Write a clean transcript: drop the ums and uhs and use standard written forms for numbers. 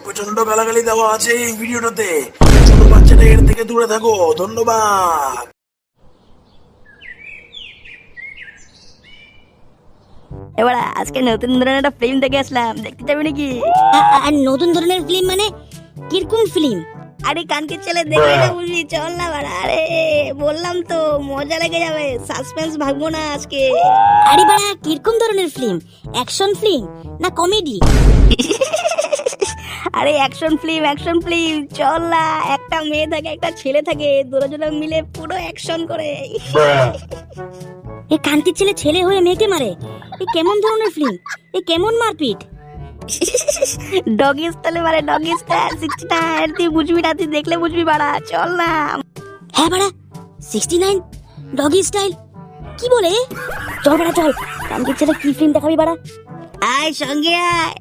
প্রচন্ড গালাগালি দেওয়া আছে এই ভিডিওটাতে। ছোট বাচ্চাটা এর থেকে দূরে থাকো। ধন্যবাদ। এবার আজকে নতুন ধরনের একটা ফিল্ম দেখে আসলাম, দেখতে যাবি নাকি? আর নতুন ধরনের ফিল্ম মানে কিরকম ফিল্ম? আরে কানকে ছেলে দেখলে না বুঝবি, চল না বাড়া। আরে বললাম তো মজা লেগে যাবে, সাসপেন্স ভাগবো না আজকে। আরে বাড়া, কিরকম ধরনের ফিল্ম? অ্যাকশন ফিল্ম না কমেডি? আরে অ্যাকশন ফিল্ম, চল না। একটা মেয়ে থাকে একটা ছেলে থাকে, দুজন মিলে পুরো অ্যাকশন করে। এ কান্তির ছেলে ছেলে হয়ে মেয়েকে মারে? এ কেমন ধরনের ফিল্ম? এ কেমন মারপিট? ডগি স্টাইলে মারে, ডগি স্টাইল 69। তুই বুঝবি না, তুই দেখলে বুঝবি বাড়া, চল না। হ্যাঁ বাড়া, 69 ডগি স্টাইল কি বলে? চল বাড়া চল, কান্তির ছেলে কি ফিল্ম দেখাবি বাড়া? আয় সঙ্গে আয়।